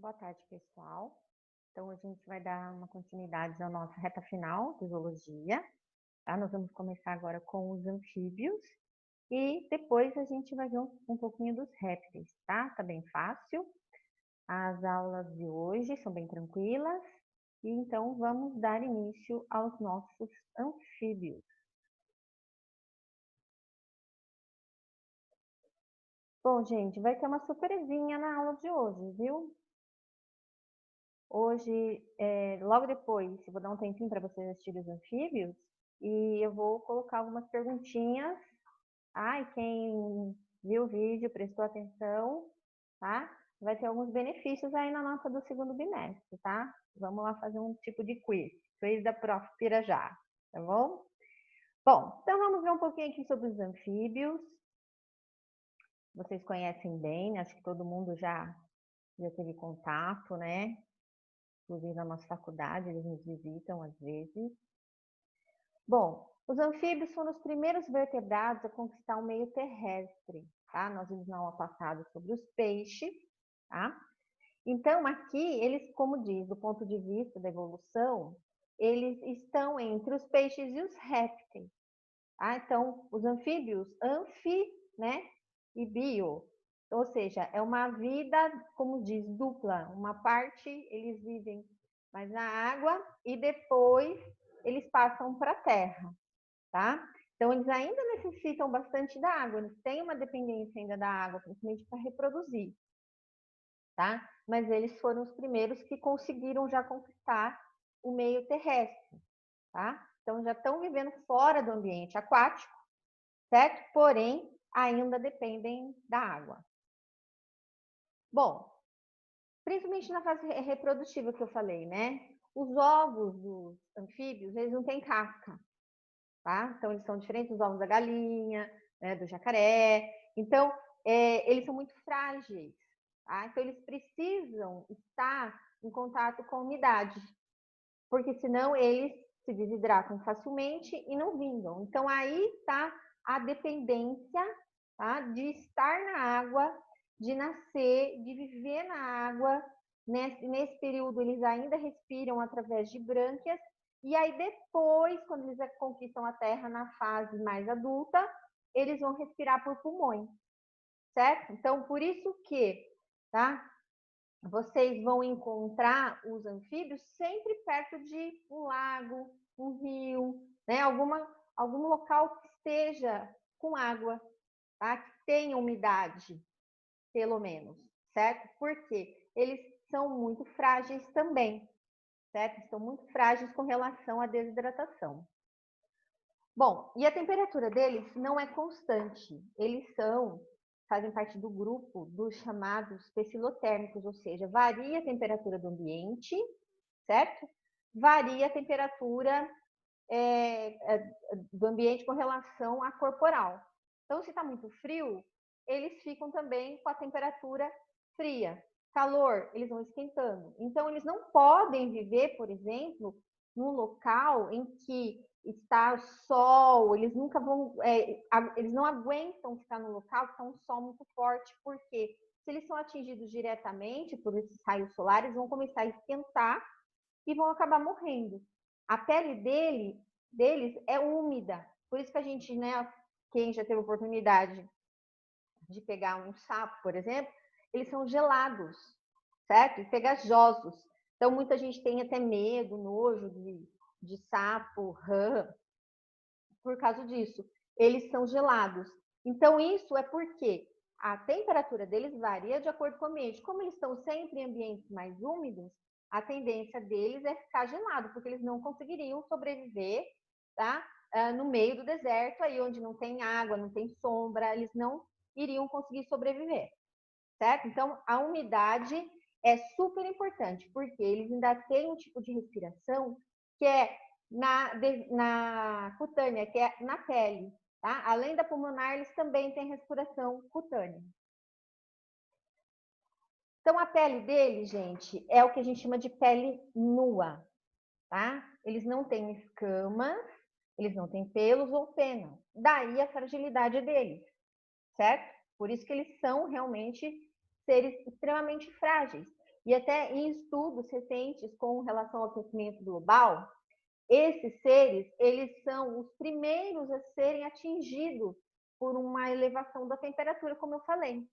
Boa tarde, pessoal. Então, a gente vai dar uma continuidade à nossa reta final de zoologia, tá? Nós vamos começar agora com os anfíbios e depois a gente vai ver um pouquinho dos répteis, tá? Tá bem fácil. As aulas de hoje são bem tranquilas e então vamos dar início aos nossos anfíbios. Bom, gente, vai ter uma surpresinha na aula de hoje, viu? Hoje, logo depois, eu vou dar um tempinho para vocês assistirem os anfíbios e eu vou colocar algumas perguntinhas. Ai, quem viu o vídeo, prestou atenção, tá? Vai ter alguns benefícios aí na nota do segundo bimestre, tá? Vamos lá fazer um tipo de quiz da Prof. Pirajá, tá bom? Bom, então vamos ver um pouquinho aqui sobre os anfíbios. Vocês conhecem bem, né? Acho que todo mundo já teve contato, né? Inclusive na nossa faculdade, eles nos visitam às vezes. Bom, os anfíbios foram os primeiros vertebrados a conquistar o meio terrestre, tá? Nós vimos na aula passada sobre os peixes, tá? Então, aqui, eles, como diz, do ponto de vista da evolução, eles estão entre os peixes e os répteis, tá? Então, os anfíbios, né? E bio, ou seja, é uma vida, como diz, dupla. Uma parte eles vivem mais na água e depois eles passam para a terra, tá? Então, eles ainda necessitam bastante da água, eles têm uma dependência ainda da água, principalmente para reproduzir, tá? Mas eles foram os primeiros que conseguiram já conquistar o meio terrestre, tá? Então, já estão vivendo fora do ambiente aquático, certo? Porém, ainda dependem da água. Bom, principalmente na fase reprodutiva que eu falei, né? Os ovos dos anfíbios, eles não têm casca, tá? Então, eles são diferentes dos ovos da galinha, né, do jacaré. Então, eles são muito frágeis, tá? Então, eles precisam estar em contato com a umidade, porque senão eles se desidratam facilmente e não vingam. Então, aí está a dependência, tá? De estar na água, de nascer, de viver na água. Nesse período, eles ainda respiram através de brânquias. E aí, depois, quando eles conquistam a terra na fase mais adulta, eles vão respirar por pulmões, certo? Então, por isso que, tá? Vocês vão encontrar os anfíbios sempre perto de um lago, um rio, né? Algum local que esteja com água, tá? Que tenha umidade, pelo menos, certo? Porque eles são muito frágeis também, certo? Estão muito frágeis com relação à desidratação. Bom, e a temperatura deles não é constante. Eles fazem parte do grupo dos chamados pecilotérmicos, ou seja, varia a temperatura do ambiente, certo? Varia a temperatura do ambiente com relação à corporal. Então, se está muito frio, eles ficam também com a temperatura fria. Calor, eles vão esquentando. Então, eles não podem viver, por exemplo, num local em que está sol, eles nunca vão, eles não aguentam ficar no local que está um sol muito forte, porque se eles são atingidos diretamente por esses raios solares, vão começar a esquentar e vão acabar morrendo. A pele deles é úmida, por isso que a gente, né, quem já teve oportunidade de pegar um sapo, por exemplo, eles são gelados, certo? E pegajosos. Então, muita gente tem até medo, nojo de sapo, rã, por causa disso. Eles são gelados. Então, isso é porque a temperatura deles varia de acordo com o ambiente. Como eles estão sempre em ambientes mais úmidos, a tendência deles é ficar gelado, porque eles não conseguiriam sobreviver, tá? No meio do deserto, aí onde não tem água, não tem sombra, eles não iriam conseguir sobreviver, certo? Então, a umidade é super importante, porque eles ainda têm um tipo de respiração que é na cutânea, que é na pele, tá? Além da pulmonar, eles também têm respiração cutânea. Então, a pele deles, gente, é o que a gente chama de pele nua, tá? Eles não têm escamas, eles não têm pelos ou pena. Daí a fragilidade deles, certo? Por isso que eles são realmente seres extremamente frágeis. E até em estudos recentes com relação ao aquecimento global, esses seres, eles são os primeiros a serem atingidos por uma elevação da temperatura, como eu falei,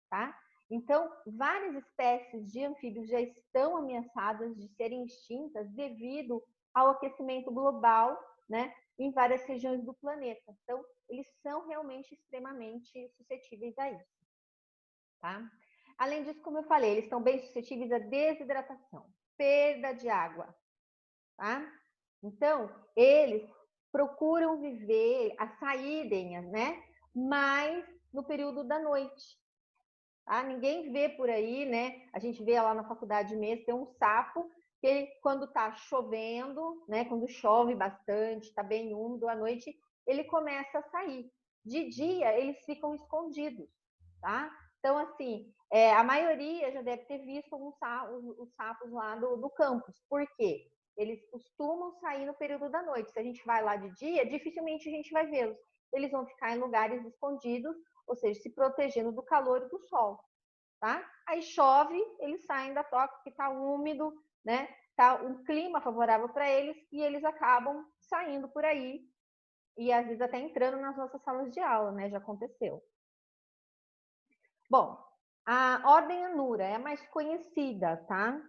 tá? Então, várias espécies de anfíbios já estão ameaçadas de serem extintas devido ao aquecimento global, né, em várias regiões do planeta. Então, eles são realmente extremamente suscetíveis a isso, tá? Além disso, como eu falei, eles estão bem suscetíveis à desidratação, perda de água, tá? Então, eles procuram viver a saída, né, mais no período da noite. Tá? Ninguém vê por aí, né? A gente vê lá na faculdade mesmo, tem um sapo que ele, quando está chovendo, né, quando chove bastante, está bem úmido à noite, ele começa a sair. De dia, eles ficam escondidos, tá? Então, assim, a maioria já deve ter visto os sapos lá do campus. Por quê? Eles costumam sair no período da noite. Se a gente vai lá de dia, dificilmente a gente vai vê-los. Eles vão ficar em lugares escondidos, ou seja, se protegendo do calor e do sol, tá? Aí chove, eles saem da toca porque está úmido, né? Tá um clima favorável para eles e eles acabam saindo por aí e às vezes até entrando nas nossas salas de aula, né? Já aconteceu. Bom, a ordem Anura é a mais conhecida, tá?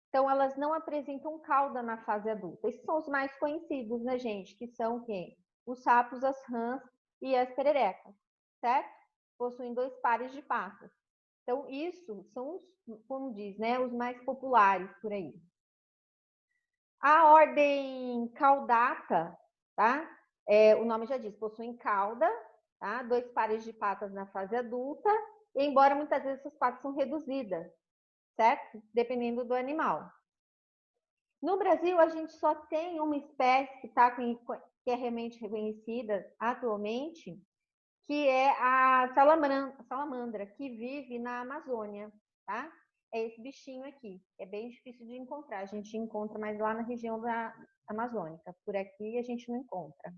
Então, elas não apresentam cauda na fase adulta. Esses são os mais conhecidos, né, gente? Que são quem? Os sapos, as rãs e as pererecas, certo? Possuem 2 pares de patas. Então, isso são os, como diz, né, os mais populares por aí. A ordem caudata, tá? O nome já diz, possuem cauda, tá? 2 pares de patas na fase adulta, embora muitas vezes essas patas são reduzidas, certo? Dependendo do animal. No Brasil, a gente só tem uma espécie que é realmente reconhecida atualmente, que é a salamandra, que vive na Amazônia, tá? É esse bichinho aqui. É bem difícil de encontrar. A gente encontra mais lá na região da Amazônica. Por aqui a gente não encontra.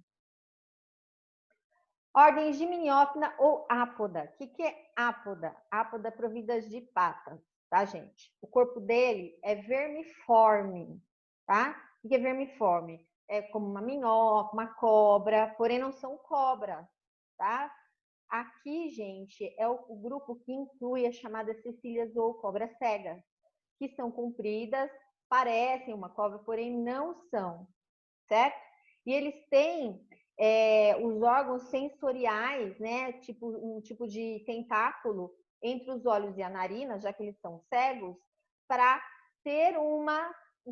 Ordem Gimniófona ou Ápoda. O que é Ápoda? Ápoda provida de patas, tá, gente? O corpo dele é vermiforme, tá? O que é vermiforme? É como uma minhoca, uma cobra, porém não são cobras, tá? Aqui, gente, é o grupo que inclui as chamadas cecílias ou cobras cegas, que são compridas, parecem uma cobra, porém não são, certo? E eles têm os órgãos sensoriais, né, um tipo de tentáculo entre os olhos e a narina, já que eles são cegos, para ter um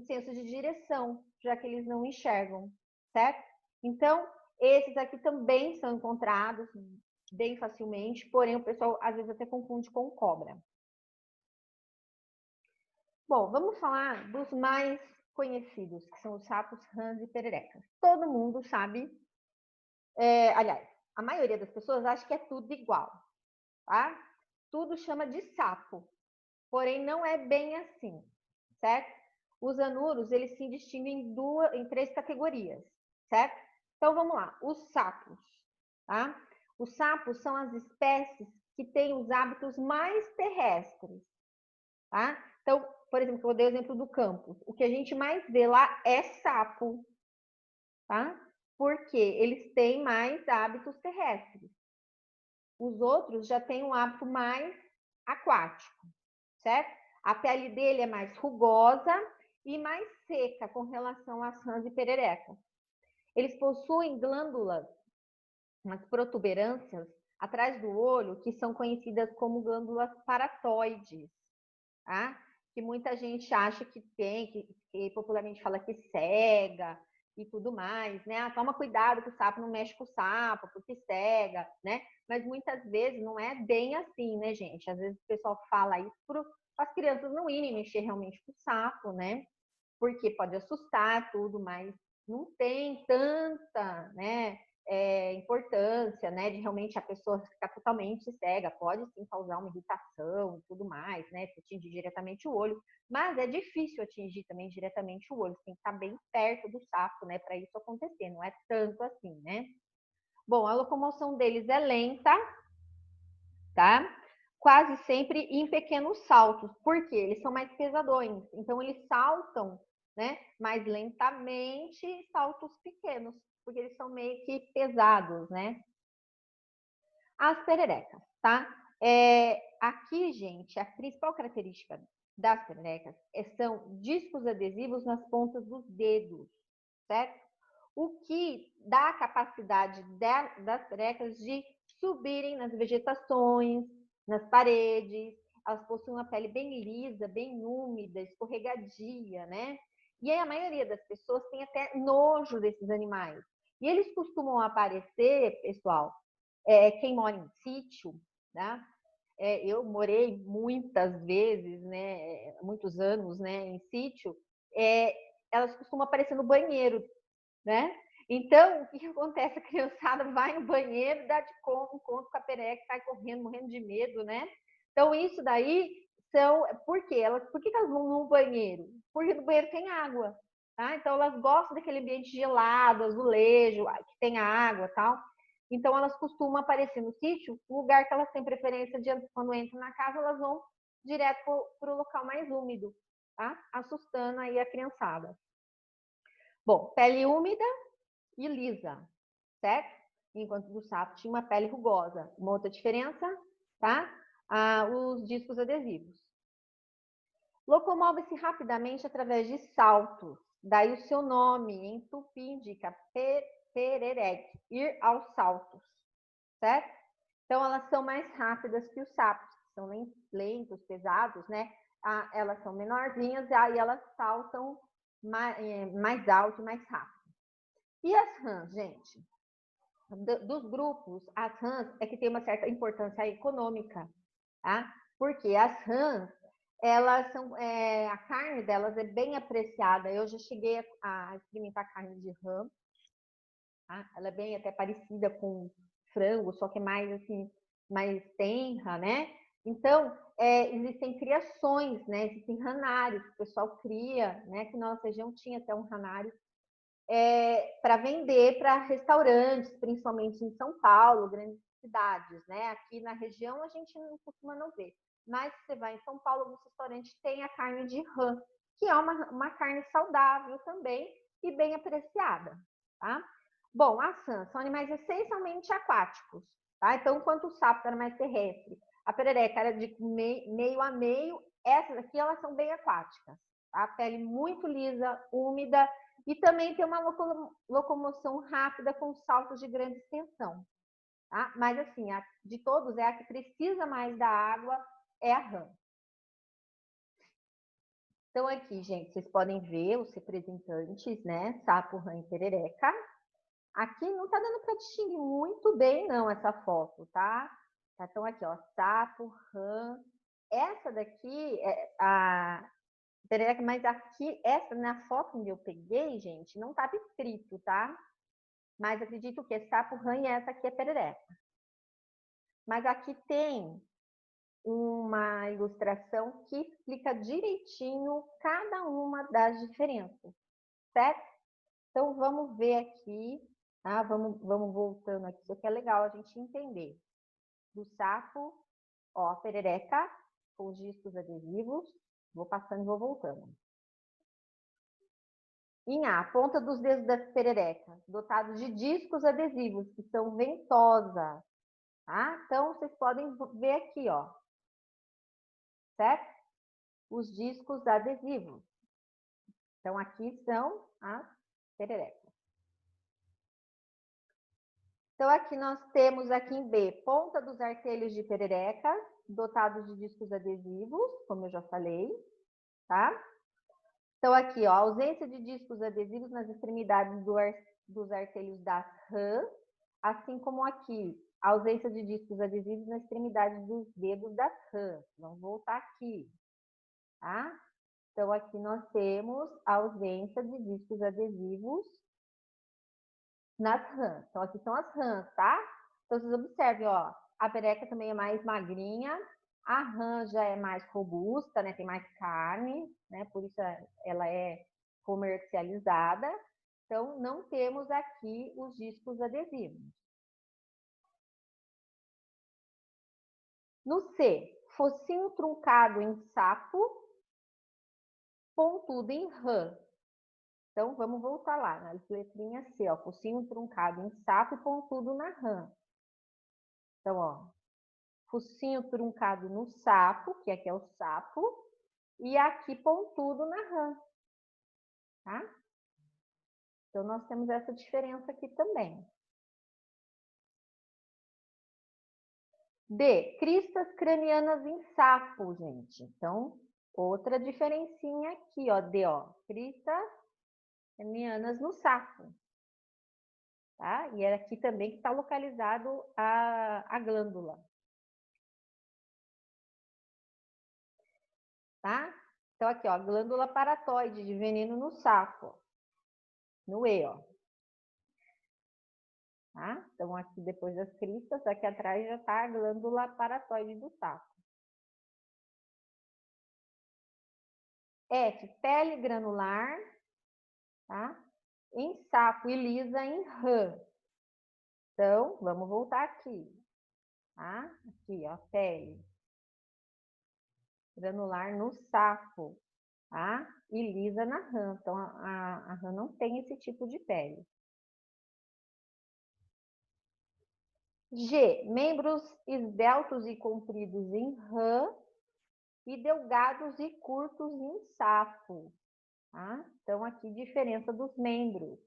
senso de direção, já que eles não enxergam, certo? Então, esses aqui também são encontrados bem facilmente, porém o pessoal às vezes até confunde com cobra. Bom, vamos falar dos mais conhecidos, que são os sapos, rãs e pererecas. Todo mundo sabe, aliás, a maioria das pessoas acha que é tudo igual, tá? Tudo chama de sapo, porém não é bem assim, certo? Os anuros, eles se distinguem em 3 categorias, certo? Então vamos lá, os sapos, tá? Os sapos são as espécies que têm os hábitos mais terrestres, tá? Então, por exemplo, eu dei o exemplo do campo. O que a gente mais vê lá é sapo, tá? Porque eles têm mais hábitos terrestres. Os outros já têm um hábito mais aquático, certo? A pele dele é mais rugosa e mais seca com relação às rãs e pererecas. Eles possuem glândulas, umas protuberâncias atrás do olho, que são conhecidas como glândulas paratoides, tá? Que muita gente acha que tem, que popularmente fala que cega e tudo mais, né? Ah, toma cuidado que o sapo não mexe com o sapo, porque cega, né? Mas muitas vezes não é bem assim, né, gente? Às vezes o pessoal fala isso para as crianças não irem mexer realmente com o sapo, né? Porque pode assustar tudo, mas não tem tanta, né, importância, né, de realmente a pessoa ficar totalmente cega. Pode sim causar uma irritação e tudo mais, né, se atingir diretamente o olho, mas é difícil atingir também diretamente o olho. Você tem que estar bem perto do sapo, né, para isso acontecer. Não é tanto assim, né? Bom, a locomoção deles é lenta, tá? quase sempre em pequenos saltos, porque eles são mais pesadões, então eles saltam, né, mais lentamente, saltos pequenos, porque eles são meio que pesados, né? As pererecas, tá? Aqui, gente, a principal característica das pererecas são discos adesivos nas pontas dos dedos, certo? O que dá a capacidade das pererecas de subirem nas vegetações, nas paredes. Elas possuem uma pele bem lisa, bem úmida, escorregadia, né? E aí a maioria das pessoas tem até nojo desses animais. E eles costumam aparecer, pessoal, quem mora em sítio, né? Eu morei muitas vezes, né, muitos anos, né, em sítio, elas costumam aparecer no banheiro, né? Então, o que acontece? A criançada vai no banheiro, dá de encontro com a perereca, sai correndo, morrendo de medo, né? Então, isso daí são... Por quê? Por que elas vão no banheiro? Porque no banheiro tem água, tá? Então, elas gostam daquele ambiente gelado, azulejo, que tem água e tal. Então, elas costumam aparecer no sítio, o lugar que elas têm preferência de quando entram na casa, elas vão direto para o local mais úmido, tá? Assustando aí a criançada. Bom, pele úmida e lisa, certo? Enquanto do sapo tinha uma pele rugosa. Uma outra diferença, tá? Os discos adesivos. Locomove-se rapidamente através de saltos. Daí o seu nome, em tupi, indica perereque, ir aos saltos, certo? Então, elas são mais rápidas que os sapos, que são lentos, pesados, né? Elas são menorzinhas e aí elas saltam mais alto e mais rápido. E as rãs, gente? Dos grupos, as rãs é que tem uma certa importância econômica, tá? Porque as rãs, elas são, a carne delas é bem apreciada. Eu já cheguei a experimentar carne de rã, tá? Ela é bem até parecida com frango, só que é mais assim, mais tenra, né? Então, existem criações, né? Existem ranários que o pessoal cria, né? Que na nossa região tinha até um ranário para vender para restaurantes, principalmente em São Paulo, grandes cidades, né? Aqui na região a gente não costuma não ver. Mas se você vai em São Paulo, alguns restaurantes têm a carne de rã, que é uma carne saudável também e bem apreciada, tá? Bom, as rãs são animais essencialmente aquáticos, tá? Então, enquanto o sapo era mais terrestre, a perereca era de meio a meio, essas aqui elas são bem aquáticas, tá? A pele muito lisa, úmida, e também tem uma locomoção rápida com saltos de grande extensão. Tá? Mas, assim, de todos, a que precisa mais da água é a rã. Então, aqui, gente, vocês podem ver os representantes, né? Sapo, rã e perereca. Aqui não tá dando para distinguir muito bem, não, essa foto, tá? Então, aqui, ó, sapo, rã. Essa daqui é a perereca, mas aqui, essa na foto onde eu peguei, gente, não estava escrito, tá? Mas acredito que é sapo, rã e essa aqui é perereca. Mas aqui tem uma ilustração que explica direitinho cada uma das diferenças, certo? Então, vamos ver aqui, tá? Vamos voltando aqui, isso aqui é legal a gente entender. Do sapo, ó, perereca, com os discos adesivos, vou passando e vou voltando. Em A, ponta dos dedos da perereca, dotados de discos adesivos, que são ventosas, tá? Então, vocês podem ver aqui, ó, certo? Os discos adesivos. Então, aqui são as pererecas. Então, aqui nós temos aqui em B, ponta dos artelhos de perereca, dotados de discos adesivos, como eu já falei, tá? Então, aqui, ó, ausência de discos adesivos nas extremidades dos artelhos das rãs, assim como aqui, ausência de discos adesivos na extremidade dos dedos das rãs. Vamos voltar aqui, tá? Então, aqui nós temos a ausência de discos adesivos nas rãs. Então, aqui são as rãs, tá? Então, vocês observem, ó, a perereca também é mais magrinha, a rã já é mais robusta, né? Tem mais carne, né? Por isso ela é comercializada. Então, não temos aqui os discos adesivos. No C, focinho truncado em sapo, pontudo em rã. Então, vamos voltar lá, na letrinha C, ó, focinho truncado em sapo e pontudo na rã. Então, ó, focinho truncado no sapo, que aqui é o sapo, e aqui pontudo na rã, tá? Então, nós temos essa diferença aqui também. D, cristas cranianas em sapo, gente. Então, outra diferencinha aqui, ó, D, ó, cristas cranianas no sapo. Tá? E é aqui também que está localizado a glândula. Tá? Então, aqui, ó, glândula paratóide de veneno no sapo. No E, ó. Tá? Então, aqui depois das cristas, aqui atrás já está a glândula paratóide do sapo. F, pele granular, tá? Em sapo e lisa em rã. Então, vamos voltar aqui, tá? Aqui, ó, pele granular no sapo, tá? E lisa na rã. Então, a rã não tem esse tipo de pele. G, membros esbeltos e compridos em rã e delgados e curtos em sapo. Tá? Então, aqui, diferença dos membros.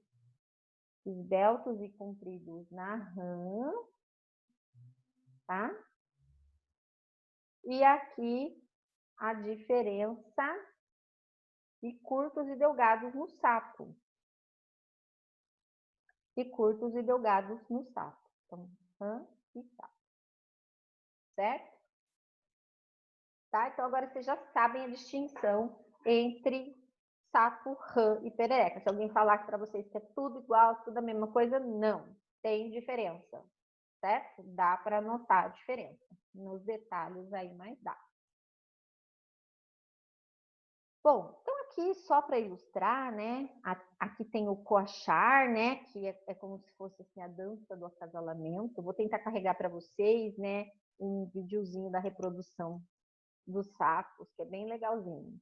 Esbeltos e compridos na rã, tá? E aqui, a diferença de curtos e delgados no sapo. E curtos e delgados no sapo. Então, rã e sapo. Certo? Tá? Então, agora vocês já sabem a distinção entre sapo, rã e perereca. Se alguém falar para vocês que é tudo igual, tudo a mesma coisa, não. Tem diferença, certo? Dá para notar a diferença. Nos detalhes aí, mas dá. Bom, então aqui só para ilustrar, né? Aqui tem o coachar, né? Que é como se fosse assim, a dança do acasalamento. Vou tentar carregar para vocês, né? Um videozinho da reprodução dos sapos, que é bem legalzinho.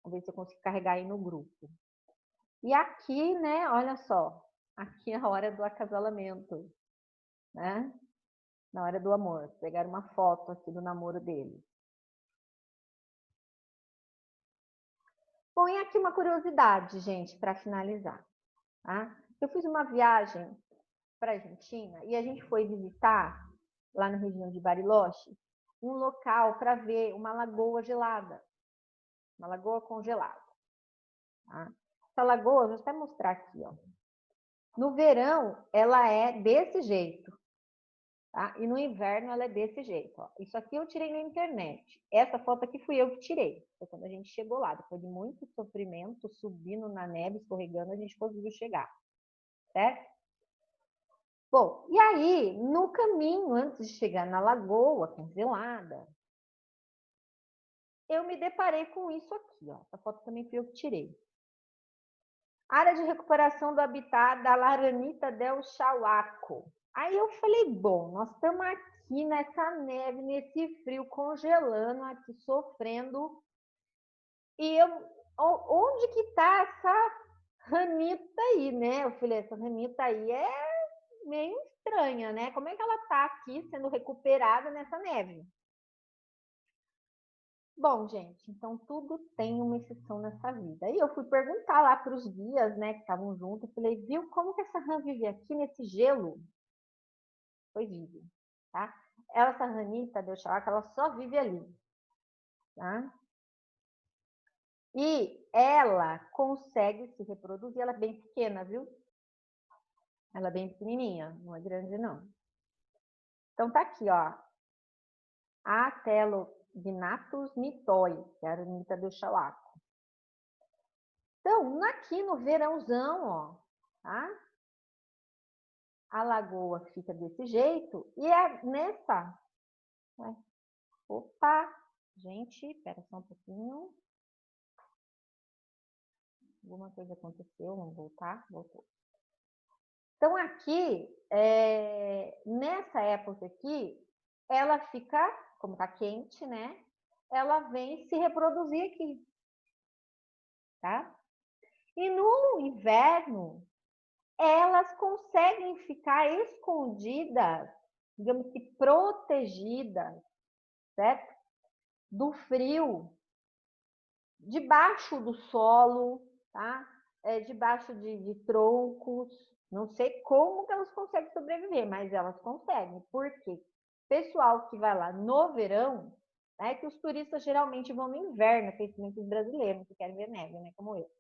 Vamos ver se eu consigo carregar aí no grupo. E aqui, né, olha só, aqui é a hora do acasalamento, né? Na hora do amor. Pegar uma foto aqui do namoro dele. Bom, e aqui uma curiosidade, gente, para finalizar. Tá? Eu fiz uma viagem para a Argentina e a gente foi visitar, lá na região de Bariloche, um local para ver uma lagoa gelada. Uma lagoa congelada. Tá? Essa lagoa, vou até mostrar aqui, ó. No verão, ela é desse jeito. Tá? E no inverno, ela é desse jeito. Ó. Isso aqui eu tirei na internet. Essa foto aqui fui eu que tirei. Foi quando a gente chegou lá. Depois de muito sofrimento, subindo na neve, escorregando, a gente conseguiu chegar. Certo? Bom, e aí, no caminho, antes de chegar na lagoa congelada, eu me deparei com isso aqui. Ó. Essa foto também fui eu que tirei. Área de recuperação do habitat da Laranita del Chauaco. Aí eu falei, bom, nós estamos aqui nessa neve, nesse frio, congelando aqui, sofrendo. E onde que está essa ranita aí, né? Eu falei, essa ranita aí é meio estranha, né? Como é que ela está aqui sendo recuperada nessa neve? Bom, gente, então tudo tem uma exceção nessa vida. E eu fui perguntar lá para os guias, né, que estavam juntos, falei, viu, como que essa rã vive aqui nesse gelo? Foi vive, tá? Essa ranita, deixa eu falar que ela só vive ali, tá? E ela consegue se reproduzir, ela é bem pequena, viu? Ela é bem pequenininha, não é grande não. Então tá aqui, ó, Atelognathus mitoi, que é a ranita do Chauaco. Então, aqui no verãozão, ó, tá? A lagoa fica desse jeito e é nessa... Opa! Gente, espera só um pouquinho. Alguma coisa aconteceu, vamos voltar? Voltou. Então, aqui, nessa época aqui, ela fica, como tá quente, né? Ela vem se reproduzir aqui, tá? E no inverno, elas conseguem ficar escondidas, digamos que protegidas, certo? Do frio, debaixo do solo, tá? Debaixo de troncos. Não sei como que elas conseguem sobreviver, mas elas conseguem. Por quê? Pessoal que vai lá no verão, né, que os turistas geralmente vão no inverno, principalmente os brasileiros que querem ver neve, né, como eu.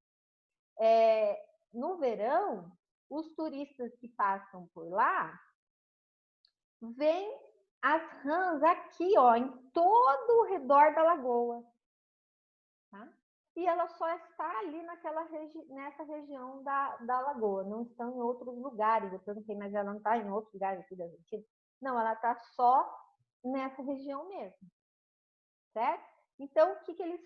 No verão, os turistas que passam por lá veem as rãs aqui, ó, em todo o redor da lagoa. Tá? E ela só está ali nessa região da lagoa, não estão em outros lugares. Eu perguntei, mas ela não está em outros lugares aqui da Argentina? Não, ela está só nessa região mesmo, certo? Então, o que eles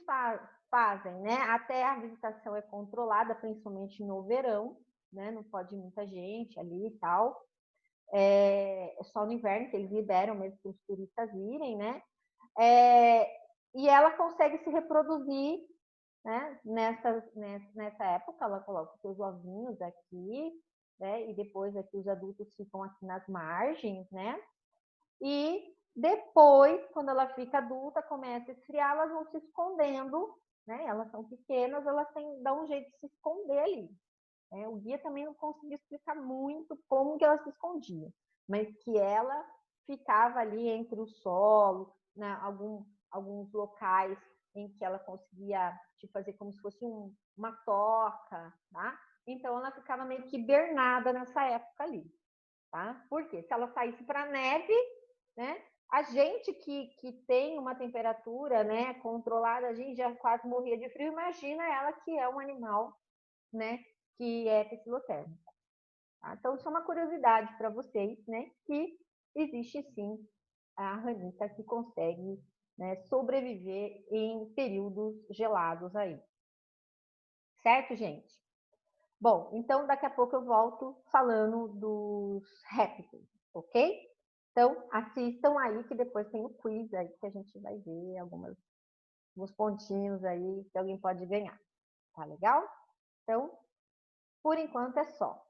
fazem, né? Até a visitação é controlada, principalmente no verão, né? Não pode ir muita gente ali e tal. É só no inverno que eles liberam mesmo para os turistas irem, né? E ela consegue se reproduzir, né? Nessa época, ela coloca os seus ovinhos aqui, né? E depois aqui os adultos ficam aqui nas margens, né? E depois, quando ela fica adulta, começa a esfriar, elas vão se escondendo, né? Elas são pequenas, elas dão um jeito de se esconder ali. O guia também não conseguiu explicar muito como que ela se escondia, mas que ela ficava ali entre o solo, né, alguns locais em que ela conseguia fazer como se fosse uma toca, tá? Então ela ficava meio que hibernada nessa época ali, tá? Porque se ela saísse para a neve, né? A gente que tem uma temperatura, né, controlada, a gente já quase morria de frio. Imagina ela que é um animal, né, que é tecilotermo. Tá? Então, isso é uma curiosidade para vocês, né, que existe sim a ranita que consegue, né, sobreviver em períodos gelados aí. Certo, gente? Bom, então daqui a pouco eu volto falando dos répteis, ok? Então, assistam aí que depois tem o quiz aí que a gente vai ver alguns pontinhos aí que alguém pode ganhar. Tá legal? Então, por enquanto é só.